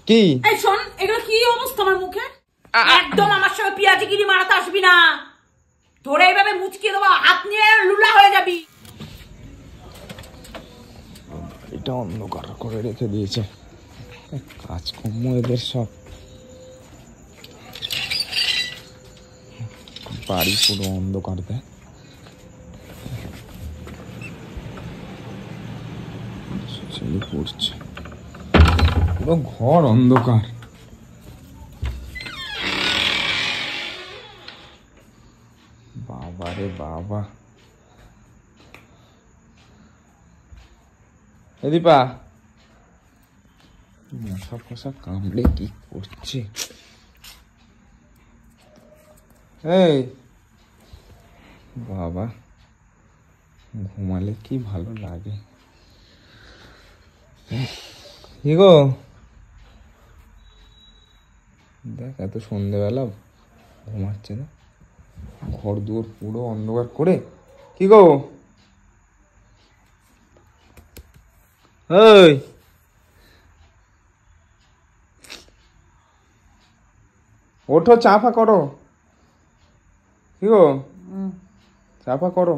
কি এই শোন, এগুলো কি অবস্থা আমার মুখে? একদম আমার সঙ্গে পিয়াজিগিরি মারাতে আসবি না, ধরে এইভাবে মুচকিয়ে দেবো, হাত নিয়ে লুলা হয়ে যাবি। এটা অন্ধকার করে রেখে দিয়েছে, কাজকর্ম এদের সব, বাড়ি পুরো অন্ধকার দেয়। পড়ছে পুরো ঘর অন্ধকার। বাবা রে বাবা, দীপা মশা ফসা কামড়ে কি করছে? এই বাবা, ঘুমালে কি ভালো লাগে। কি গো, দেখ এত সন্ধ্যেবেলা ঘুমাচ্ছে না, ঘর দুয়ার পুরো অন্ধকার করে। কি গো, এই ওঠো, চাপা করো। কি গো, চাপা করো।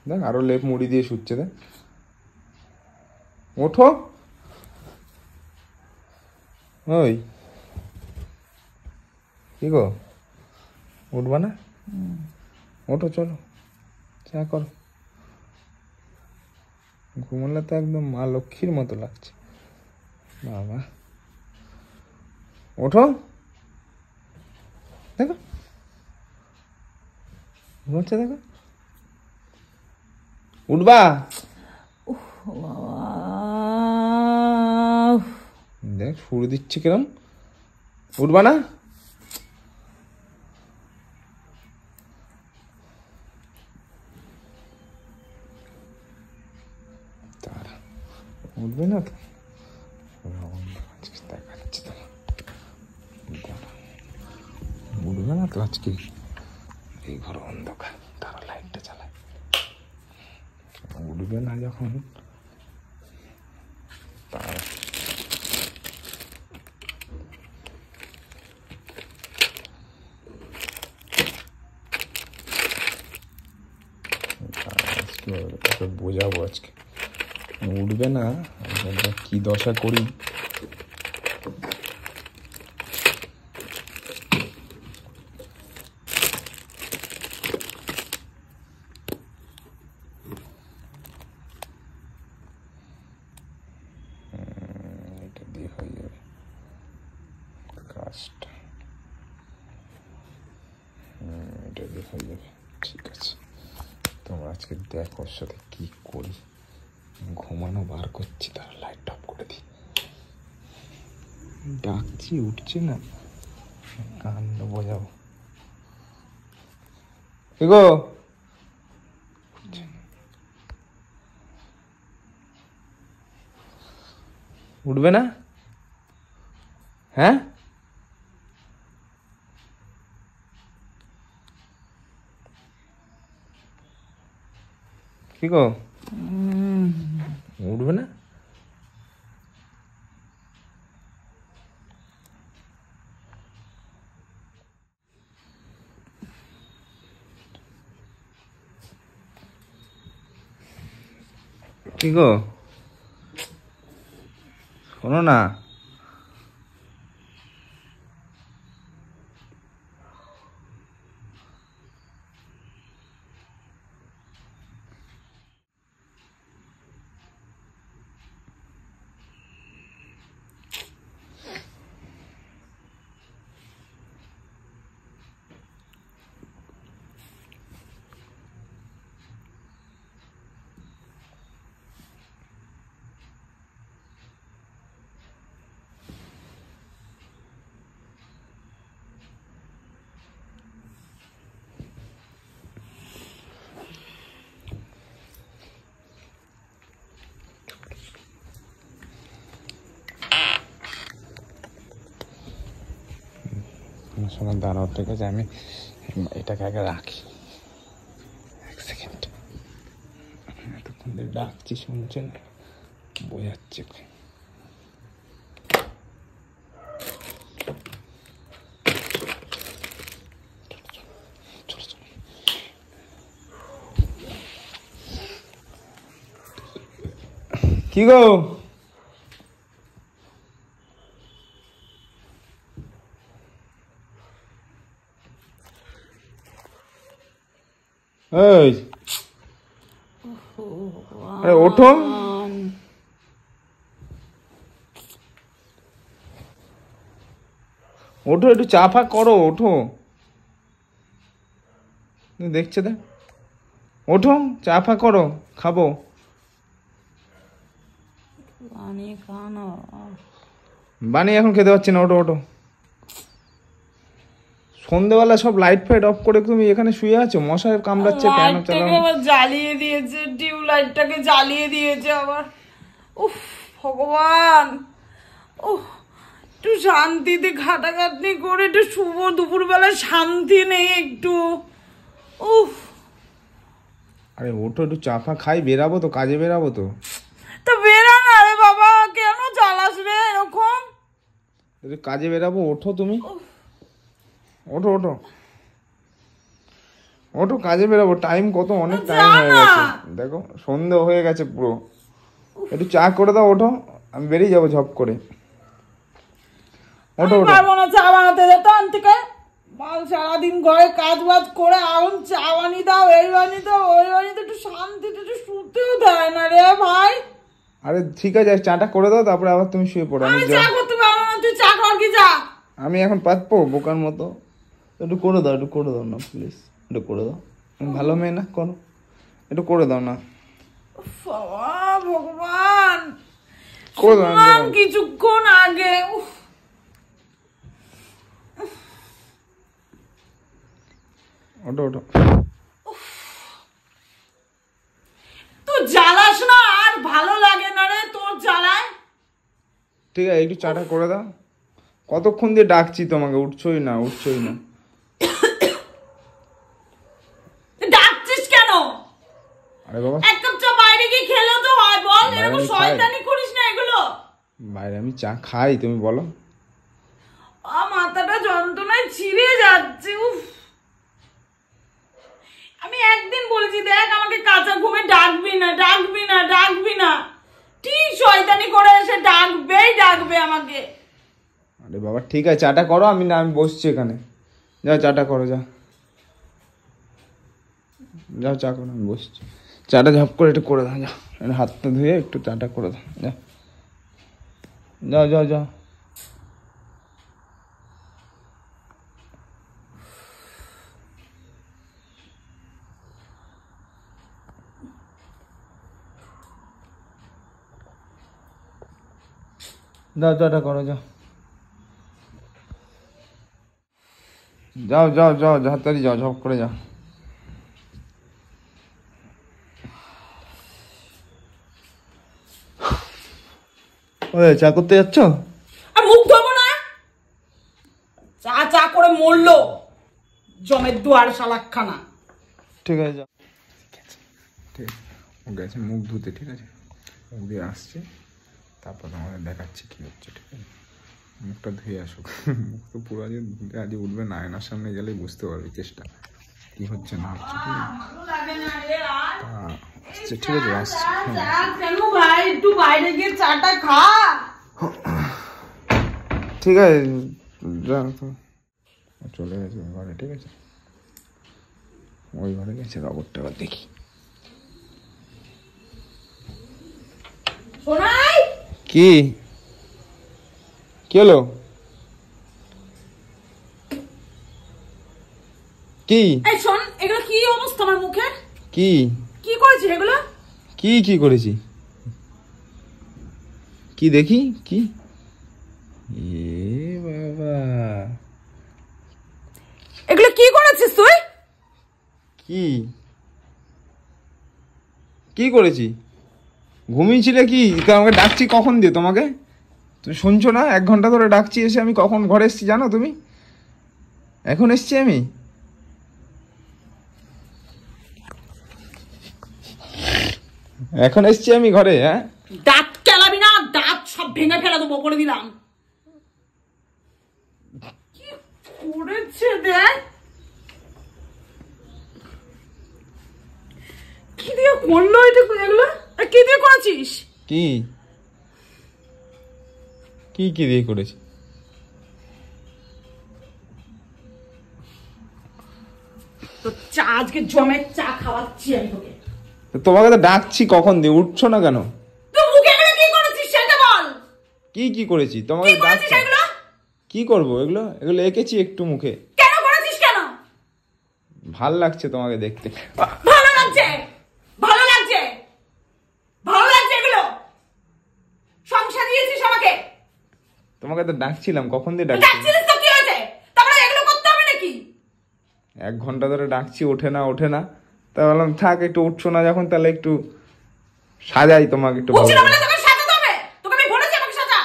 দেখ আরো লেপ মুড়ি দিয়ে শুচ্ছে, দেখ। ওঠো। ওই কি গো, উঠবা না? ওঠো, চলো চা করো। ঘুমালে তো একদম মা লক্ষ্মীর মতো লাগছে। বাবা ওঠো, দেখো ঘুমাচ্ছে, দেখো। উঠবা? দেখ সুর দিচ্ছে কিরম। উঠবা না? উঠবে না তো, দেখাচ্ছে তো, উঠবে না তো আজকে। এই ঘর অন্ধকার, তারা লাইটটা চালায়। উঠবে না যখন, বোঝাবো আজকে। উঠবে না, কি দশা করি। এটা দিয়ে হয়ে যাবে কাজটা, এটা দিয়ে হয়ে যাবে। ঠিক আছে, তোমরা আজকে দেখো ওর সাথে কি করি। ঘুমানো বার করছি, তার লাইট অফ করে দিই। ডাকছি, উঠছে না, কান্ড বোঝাবো। গো, উঠবে না? হ্যাঁ, কি গো, উঠবে না? কি গো, শোনো না। সময় দাঁড়াও, ঠিক আছে, আমি এটাকে আগে রাখি। এক সেকেন্ড, এতক্ষণ ডাকছি, শুনছেন, বোঝাচ্ছে। কি গো এই আরে ওঠো ওঠো একটু চা ফা করো ওঠো দেখছে দে ওঠো চা ফা করো খাবো বানিয়ে এখন খেতে পাচ্ছি না ওঠো ওঠো সন্ধ্যেবেলা সব লাইট ফাইট অফ করে তুমি এখানে শুয়ে আছো মশার কামড়াচ্ছে কেন চালানো জ্বালিয়ে দিয়েছে টিউব লাইটটাকে জ্বালিয়ে দিয়েছে আবার উফ ভগবান উফ একটু শান্তিতে খাটাখাটনি করে একটু শুভ দুপুরবেলা শান্তি নেই একটু উফ আরে ওঠো একটু চা ফা খাই বেরাবো তো কাজে বেরাবো তো তা বেরা না রে বাবা কেন জ্বালাস রে এরকম কাজে বেরাবো ওঠো তুমি ওঠো ওঠো ওঠো কাজে বেরাবো টাইম কত অনেক টাইম হয়ে গেছে দেখো সন্ধ্যে হয়ে গেছে পুরো একটু চা করে দাও ওঠো আমি বেরিয়ে যাবো ঝপ করে ওঠো ওঠো পারবো না চা বানাতে যেত থেকে মাল সারাদিন ঘরে কাজ বাজ করে এখন চা বানিয়ে দাও এই বানিয়ে দাও ওই বানিয়ে দাও একটু শান্তিতে একটু শুতেও দেয় না রে ভাই আরে ঠিক আছে চাটা করে দাও তারপরে আবার তুমি শুয়ে পড়ো আমি চা করতে পারবো না তুই চা কর কি যা আমি এখন পাতবো বোকার মতো একটু করে দাও না প্লিজ একটু করে দাও ভালো মেয়ে না করো একটু করে দাও না ভগবান করে দাও কিছুক্ষণ আগে ওঠো ওঠো তুই জ্বালাস না আর ভালো লাগে না রে তোর জ্বালায় ঠিক আছে একটু চাটা করে দাও কতক্ষণ দিয়ে ডাকছি তোমাকে উঠছোই না ডাকছিস কেন আরে বাবা এক কাপ চা বাইরে গিয়ে খেলেও তো হয় বল এরকম শয়তানি করিস না এগুলো বাইরে আমি চা খাই তুমি বলো মাথাটা যন্ত্রণায় ছিঁড়ে যাচ্ছে উফ আমি একদিন বলেছি দেখ আমাকে কাঁচা ঘুমে ডাকবি না ঠিক শয়তানি করে এসে ডাকবে আমাকে আরে বাবা ঠিক আছে চাটা করো আমি বসছি এখানে যাও চাটা করো যাও চা করো আমি বসছি চাটা ঝপ করে একটু করে দাও যাও হাতটা ধুয়ে একটু চাটা করে দাও যাও চাটা করো যাও তাড়াতাড়ি যাও ঝপ করে যাও চা করতে যাচ্ছ আর মুখ ধোবো না চা করে মরলো জমের দুয়ার শালাকখানা ঠিক আছে যাও ঠিক আছে ও গেছে মুখ ধুতে ঠিক আছে মুখ দিয়ে আসছে তারপর আমাদের দেখাচ্ছি কি হচ্ছে ঠিক আছে মুখটা ধুয়ে আসুক মুখ তো পুরো আজ উঠবে না আয়নার সামনে গেলে বুঝতে পারবে চেষ্টা কি হচ্ছে না হচ্ছে ঠিক আছে আসছে কেন ভাই একটু বাইরে গিয়ে চাটা খা ঠিক আছে যা তো চলে গেছে ঘরে ঠিক আছে ওই ঘরে গেছে রবটটা আবার দেখি শোনাই কি হলো কি এই শোন এগুলো কি অবস্থা আমার মুখে কি করেছিস এগুলো কি করেছি কি দেখি কি বাবা এগুলো কি করেছিস তুই কি করেছি ঘুমিয়েছিলে কি আমাকে ডাকছি কখন দিয়ে তোমাকে তুমি শুনছো না 1 ঘন্টা ধরে ডাকছি এসে আমি কখন ঘরে এসছি জানো তুমি এখন এসছি আমি ঘরে হ্যাঁ দাঁত কেলাবি না দাঁত সব ভেঙে ফেলে দেবো করে দিলাম কি করেছে দেখ কি দিয়ে করলো এটা এগুলো কি দিয়ে করেছিস কি কি কি দিয়ে করেছি? তো চা আজকে জমে চা খাওয়াচ্ছি আমি তোকে। তোমাকে তো ডাকছি কখন দিয়ে, উঠছো না কেন? তুই মুখে এগুলো কি করেছিস সেটা বল। কি কি করেছি তোমাকে ডাকছি? কি করবো? এগুলো এগুলো এঁকেছি একটু মুখে। কেন করেছিস কেন? ভাল লাগছে তোমাকে দেখতে। ভালো লাগছে, ভালো লাগছে, ভালো লাগছে এগুলো। সংসার দিয়েছিস আমাকে। তোমাকে তো ডাকছিলাম, কখন দিয়ে ডাকছি? ডাকছিলিস তো কি হয়েছে? তারপরে এগুলো করতে হবে নাকি? 1 ঘন্টা ধরে ডাকছি, ওঠে না ওঠে না, তা বললাম থাক, একটু উঠছো না যখন তাহলে একটু সাজাই তোমাকে একটু। উঠছি না বলে তোকে সাজাতে হবে? তোকে আমি বলেছি আমাকে সাজা।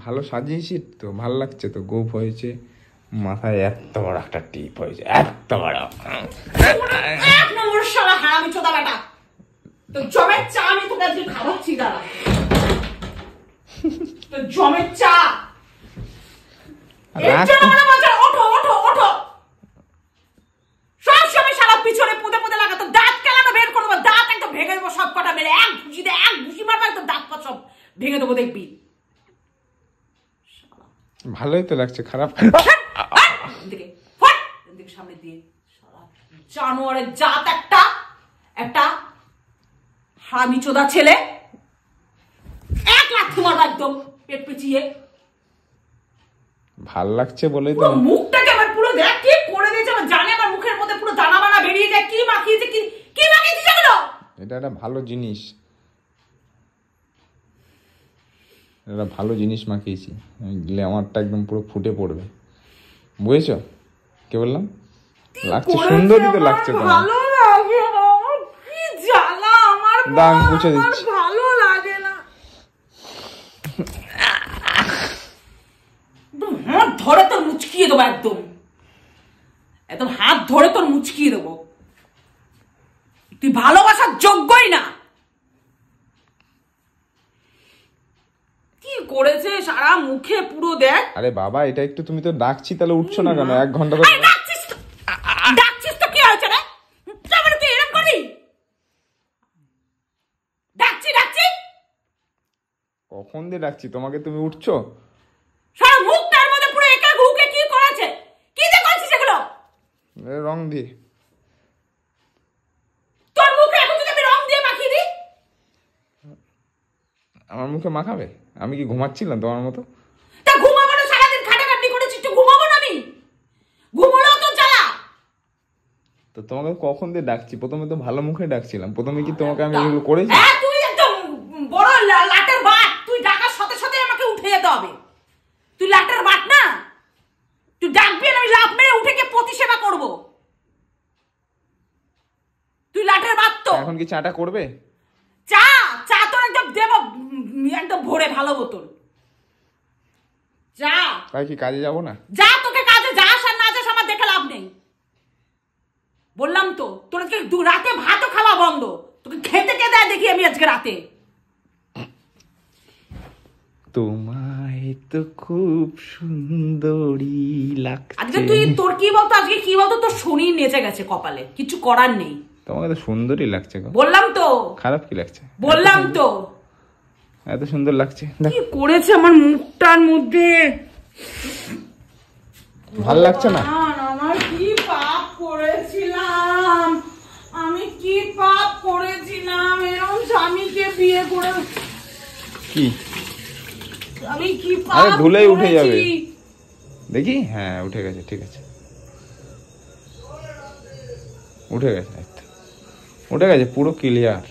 ভালো সাজিয়েছি তো, ভাল লাগছে তো। গোপ হয়েছে, মাথায় এত বড় একটা টিপ হয়েছে, এত বড়। 1 নম্বর শালা হারামি চোদা বেটা। তো জমের চা আমি তোকে আজকে খাওয়াচ্ছি, দাঁড়া। তো জমের চা এর জন্য মনে বলছে ওঠো ওঠো ওঠো। সব সময় সারা পিছনে পুঁতে পুঁতে লাগাতো, দাঁত কেলানো বের করবো, দাঁত একদম ভেঙে দেবো সব কটা মেরে। এক ঘুষি মারবো, একদম দাঁত পা সব ভেঙে দেবো, দেখবি। ভালোই তো লাগছে, খারাপ? সামনে দিয়ে জানোয়ারের জাত একটা, একটা হারামি চোদা ছেলে। 1 লাথি মারবো একদম পেট পেঁচিয়ে। ভাল লাগছে বলেই তো। মুখটাকে আমার পুরো দেখ কি করে দিয়েছে, আমার জানে আমার মুখের মধ্যে পুরো দানা বানা বেরিয়ে যায়। কি মাখিয়েছে, কি মাখিয়েছে এগুলো? এটা একটা ভালো জিনিস, এটা ভালো জিনিস মাখিয়েছি, গ্ল্যামারটা একদম পুরো ফুটে পড়বে, বুঝেছো? কি বললাম? লাগছে, সুন্দরই তো লাগছে তোমার। ভালো লাগে না, কি জ্বালা আমার। দাম মুছে দিচ্ছি। ভালো লাগে না। হাত ধরে তোর মুচকিয়ে দেবো, একদম একদম হাত ধরে তোর মুচকিয়ে দেবো। তুই ভালোবাসার যোগ্যই না। কি করেছে সারা মুখে পুরো দেখ। আরে বাবা, এটা একটু, তুমি তো ডাকছি তাহলে উঠছো না কেন? 1 ঘন্টা ধরে ডাকছিস তো কি হয়েছে রে? তুই এরকম করবি? ডাকছি কখন দিয়ে ডাকছি তোমাকে, তুমি উঠছো? সারা মুখটার মধ্যে পুরো একা ঘুকে কি করেছে? কি যে করছিস এগুলো? রং দিয়ে। তোর মুখে এখন যদি আমি রং দিয়ে মাখিয়ে দিই? আমার মুখে মাখাবে? আমি কি ঘুমাচ্ছিলাম তোমার মতো? তা ঘুমাবো না? সারাদিন খাটাখাটনি করেছি, একটু ঘুমাবো না আমি? ঘুমোলেও তো জ্বালা। তো তোমাকে কখন দিয়ে ডাকছি? প্রথমে তো ভালো মুখে ডাকছিলাম, প্রথমে কি তোমাকে আমি এগুলো করেছি? তুই একদম বড় লাটের বাট, তুই ডাকার সাথে সাথে আমাকে উঠে যেতে হবে। তুই লাটের বাট না, তুই ডাকবি আর আমি লাফ মেরে উঠে গিয়ে প্রতিসেবা করবো। তুই লাটের বাট তো। এখন কি চাটা করবে? চা চা তো একদম দেবো, একদম ভরে ভালো বোতল। যা। তাই কি কাজে যাবো না? যা, তোকে কাজে যাস আর না যাস আমার দেখে লাভ নেই। বললাম তো তোকে রাতে ভাতও খাওয়া বন্ধ, তোকে খেতে কে দেয় দেখি আমি আজকে রাতে। তোমায় তো খুব সুন্দরী লাগছে। আজকে তুই তোর কি বলতো, আজকে কি বলতো, তোর শনি নেচে গেছে কপালে, কিছু করার নেই। তোমাকে তো সুন্দরই লাগছে গো। বললাম তো। খারাপ কি লাগছে? বললাম তো এত সুন্দর লাগছে। কি করেছে আমার মুখটার মধ্যে। ভাল লাগছে না? আমার কি পাপ করেছিলাম, আমি কি পাপ করেছিলাম এরকম স্বামীকে বিয়ে করে। কি আমি কি পাপ? আরে ধুলেই উঠে যাবে দেখি। হ্যাঁ উঠে গেছে, ঠিক আছে, উঠে গেছে, উঠে গেছে, পুরো ক্লিয়ার।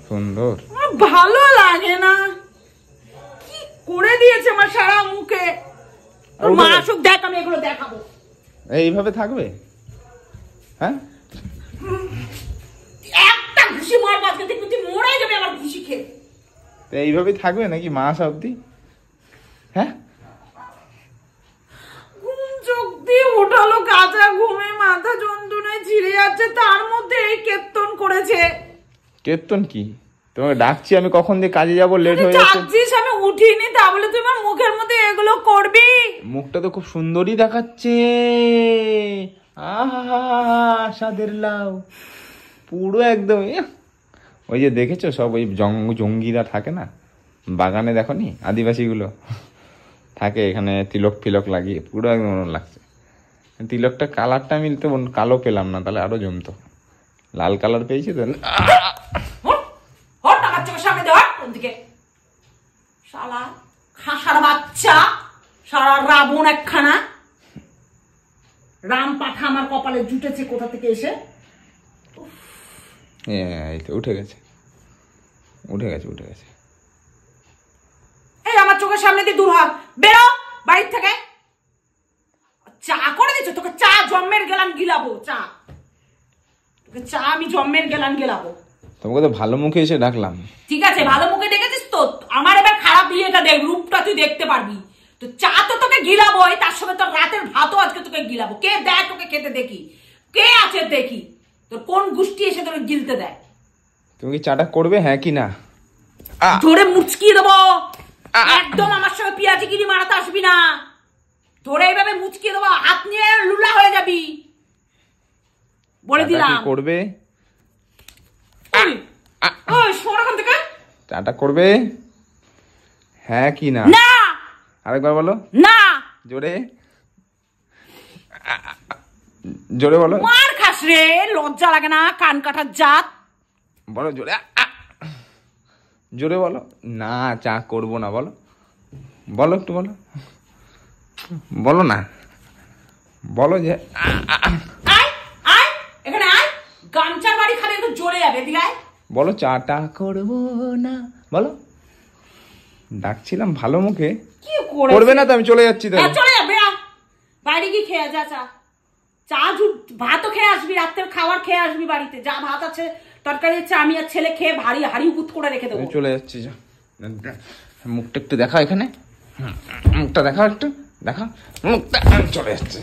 সুন্দর। ভালো লাগে না, কি করে দিয়েছে আমার সারা মুখে। মা আসুক, দেখ আমি এগুলো দেখাবো। এইভাবে থাকবে? হ্যাঁ, একটা ঘুষি মারবো আজকে, দেখবি তুই মরে যাবে আমার ঘুষি খেয়ে। এইভাবেই থাকবে নাকি মা আসা অব্দি? হ্যাঁ, ঘুম চোখ দিয়ে উঠালো, কাঁচা ঘুমে মাথা যন্ত্রণায় ছিঁড়ে যাচ্ছে, তার মধ্যে এই কেত্তন করেছে। কেতন কি? তোমাকে ডাকছি আমি কখন দিয়ে কাজে যাবো, লেট হয়ে যাচ্ছে। ডাকছিস, আমি উঠিনি, তা বলে তুই আমার মুখের মধ্যে এগুলো করবি? মুখটা তো খুব সুন্দরই দেখাচ্ছে। আহা, স্বাদের লাউ পুরো একদম। ওই যে দেখেছো সব ওই জঙ্গিরা থাকে না বাগানে, দেখো নি আদিবাসীগুলো থাকে এখানে তিলক ফিলক লাগিয়ে, পুরো একদম লাগছে। তিলকটা কালারটা মিলতে কালো পেলাম না, তাহলে আরো জমতো। লাল কালার পেয়েছি তো। শালা খাসার বাচ্চা, সারা রাবণ একখানা, রাম পাঠা আমার কপালে জুটেছে কোথা থেকে এসে। এই তো উঠে গেছে, উঠে গেছে, উঠে গেছে। এই আমার চোখের সামনে দিয়ে দূর হ, বেরো বাড়ির থেকে। চা করে দিচ্ছ তোকে, চা জন্মের গেলাম গিলাবো, চা তোকে, চা আমি জন্মের গেলাম গেলাবো। তোমাকে তো ভালো মুখে এসে ডাকলাম। ঠিক আছে ভালো মুখে ডেকেছিস তো, আমার এবার খারাপ বিয়েটা দেখ, রূপটা তুই দেখতে পারবি তো। চা তো তোকে গিলাবোই, তার সঙ্গে তোর রাতের ভাতও আজকে তোকে গিলাবো। কে দেয় তোকে খেতে, দেখি কে আছে দেখি, তোর কোন গোষ্ঠী এসে তোকে গিলতে দেয়। তুমি কি চাটা করবে হ্যাঁ কি না? ধরে মুচকিয়ে দেবো একদম, আমার সঙ্গে পিয়াজি গিরি মারাতে আসবি না। ধরে এইভাবে মুচকিয়ে দেবো, হাত নিয়ে লুলা হয়ে যাবি বলে দিলাম। করবে থেকে চাটা করবে হ্যাঁ কি না? না, আরেকবার বলো না, জোরে জোরে বলো। মার খাস রে, লজ্জা লাগে না কান কাটার জাত? বলো জোরে, জোরে বলো। না চা করবো না, বলো বলো, একটু বলো, বলো না, বলো যে আয় আয় এখানে আয়, গামছার বাড়ি খালি একটু জোরে যাবে, এদিকে আয়। বলো চাটা করবো না, বলো। ডাকছিলাম ভালো মুখে, কি করে করবে না তো আমি চলে যাচ্ছি। তাহলে চলে যাবে, বাইরে গিয়ে খেয়ে যা, চা চা ভাতও খেয়ে আসবি, রাত্রের খাবার খেয়ে আসবি বাড়িতে, যা ভাত আছে তরকারি আছে, আমি আর ছেলে খেয়ে ভারী হাড়ি উপুত করে রেখে দেবো। চলে যাচ্ছি, যা মুখটা একটু দেখা, এখানে মুখটা দেখা, একটু দেখা মুখটা, চলে যাচ্ছে।